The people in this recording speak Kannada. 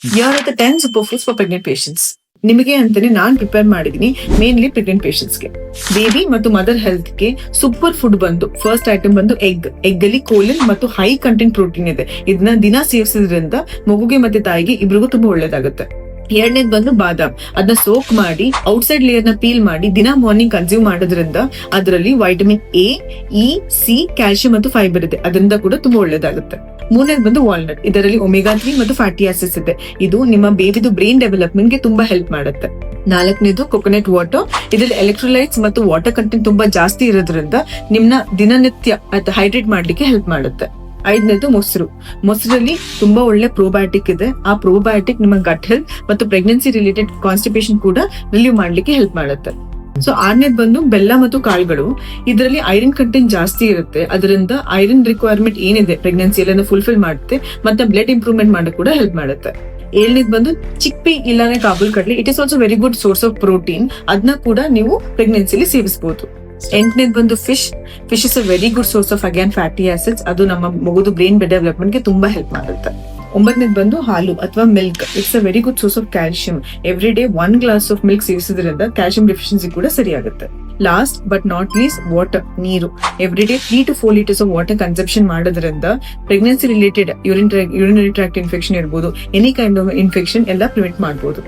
Here are the 10 superfoods for pregnant patients. ನಿಮಗೆ ಅಂತಾನೆ ನಾನ್ ಪ್ರಿಪೇರ್ ಮಾಡಿದೀನಿ ಮೇನ್ಲಿ ಪ್ರೆಗ್ನೆಂಟ್ ಪೇಷಂಟ್ಸ್ಗೆ. ಬೇಬಿ ಮತ್ತು ಮದರ್ ಹೆಲ್ತ್ ಗೆ ಸೂಪರ್ ಫುಡ್ ಬಂದು ಫಸ್ಟ್ ಐಟಮ್ ಬಂದು ಎಗ್ ಅಲ್ಲಿ ಕೋಲಿನ್ ಮತ್ತು ಹೈ ಕಂಟೆಂಟ್ ಪ್ರೋಟೀನ್ ಇದೆ. ಇದನ್ನ ದಿನ ಸೇವಿಸೋದ್ರಿಂದ ಮಗುಗೆ ಮತ್ತೆ ತಾಯಿಗೆ ಇಬ್ರಿಗೂ ತುಂಬಾ ಒಳ್ಳೇದಾಗುತ್ತೆ. ಎರಡನೇದು ಬಂದು ಬಾದಾಮ್. ಅದನ್ನ ಸೋಕ್ ಮಾಡಿ ಔಟ್ಸೈಡ್ ಲೇಯರ್ ನ ಪೀಲ್ ಮಾಡಿ ದಿನ ಮಾರ್ನಿಂಗ್ ಕನ್ಸ್ಯೂಮ್ ಮಾಡೋದ್ರಿಂದ ಅದರಲ್ಲಿ vitamin A, E, C, calcium ಮತ್ತು ಫೈಬರ್ ಇದೆ. ಅದರಿಂದ ಕೂಡ ತುಂಬಾ ಒಳ್ಳೇದಾಗುತ್ತೆ. ಮೂರನೇದು ಬಂದು ವಾಲ್ನಟ್. ಇದರಲ್ಲಿ ಒಮೆಗಾ 3 ಮತ್ತು ಫ್ಯಾಟಿ ಆಸಿಡ್ಸ್ ಇದೆ. ಇದು ನಿಮ್ಮ ಬೇಬಿದು ಬ್ರೈನ್ ಡೆವಲಪ್ಮೆಂಟ್ ಗೆ ತುಂಬಾ ಹೆಲ್ಪ್ ಮಾಡುತ್ತೆ. ನಾಲ್ಕನೇದು ಕೊಕೊನಟ್ ವಾಟರ್. ಇದರಲ್ಲಿ ಎಲೆಕ್ಟ್ರೋಲೈಟ್ಸ್ ಮತ್ತು ವಾಟರ್ ಕಂಟೆಂಟ್ ತುಂಬಾ ಜಾಸ್ತಿ ಇರೋದ್ರಿಂದ ನಿಮ್ನ ದಿನನಿತ್ಯ ಹೈಡ್ರೇಟ್ ಮಾಡ್ಲಿಕ್ಕೆ ಹೆಲ್ಪ್ ಮಾಡುತ್ತೆ. ಐದನೇದು ಮೊಸರಲ್ಲಿ ತುಂಬಾ ಒಳ್ಳೆ ಪ್ರೋಬಯೋಟಿಕ್ ಇದೆ. ಆ ಪ್ರೋಬಯೋಟಿಕ್ ನಿಮ್ಮ ಗಟ್ ಹೆಲ್ತ್ ಮತ್ತು ಪ್ರೆಗ್ನೆನ್ಸಿ ರಿಲೇಟೆಡ್ ಕಾನ್ಸ್ಟಿಪೇಷನ್ ಕೂಡ ರಿಲೀವ್ ಮಾಡ್ಲಿಕ್ಕೆ ಹೆಲ್ಪ್ ಮಾಡುತ್ತೆ. ಸೊ ಆರನೇದು ಬಂದು ಬೆಲ್ಲ ಮತ್ತು ಕಾಳುಗಳು. ಇದರಲ್ಲಿ ಐರನ್ ಕಂಟೆಂಟ್ ಜಾಸ್ತಿ ಇರುತ್ತೆ. ಅದರಿಂದ ಐರನ್ ರಿಕ್ವೈರ್ಮೆಂಟ್ ಏನಿದೆ ಪ್ರೆಗ್ನೆನ್ಸಿಯಲ್ಲಿ ಫುಲ್ಫಿಲ್ ಮಾಡುತ್ತೆ ಮತ್ತೆ ಬ್ಲಡ್ ಇಂಪ್ರೂವ್ಮೆಂಟ್ ಮಾಡಕ್ ಕೂಡ ಹೆಲ್ಪ್ ಮಾಡುತ್ತೆ. ಏಳನೇದು ಬಂದು ಚಿಕ್ಪಿ ಇಲ್ಲಾಂದ್ರೆ ಕಾಬೂಲ್ ಕಡ್ಲಿ. It is also very good source of protein. ಅದನ್ನ ಕೂಡ ನೀವು ಪ್ರೆಗ್ನೆನ್ಸಿಲಿ ಸೇವಿಸಬಹುದು. ಎಂಟನೇದು ಬಂದು fish is a very good source of again fatty acids. ಅದು ನಮ್ಮ ಮಗುದು ಬ್ರೈನ್ ಡೆವಲಪ್ಮೆಂಟ್ ಗೆ ತುಂಬಾ ಹೆಲ್ಪ್ ಮಾಡುತ್ತೆ. ಒಂಬತ್ತನೇದು ಬಂದು ಹಾಲು ಅಥವಾ milk. It's a very good source of calcium. Every day 1 glass of milk ಸೇವಿಸೋದ್ರಿಂದ ಕ್ಯಾಲ್ಸಿಯಂ ಡೆಫಿಷಿಯನ್ಸಿ ಕೂಡ ಸರಿಯಾಗುತ್ತೆ. Last but not least water, ನೀರು. Every day 3 to 4 litres of water consumption ಮಾಡೋದ್ರಿಂದ pregnancy related urinary tract infection ಇರ್ಬೋದು, ಎನಿ ಕೈಂಡ್ ಆಫ್ ಇನ್ಫೆಕ್ಷನ್ ಎಲ್ಲ ಪ್ರಿವೆಂಟ್ ಮಾಡಬಹುದು.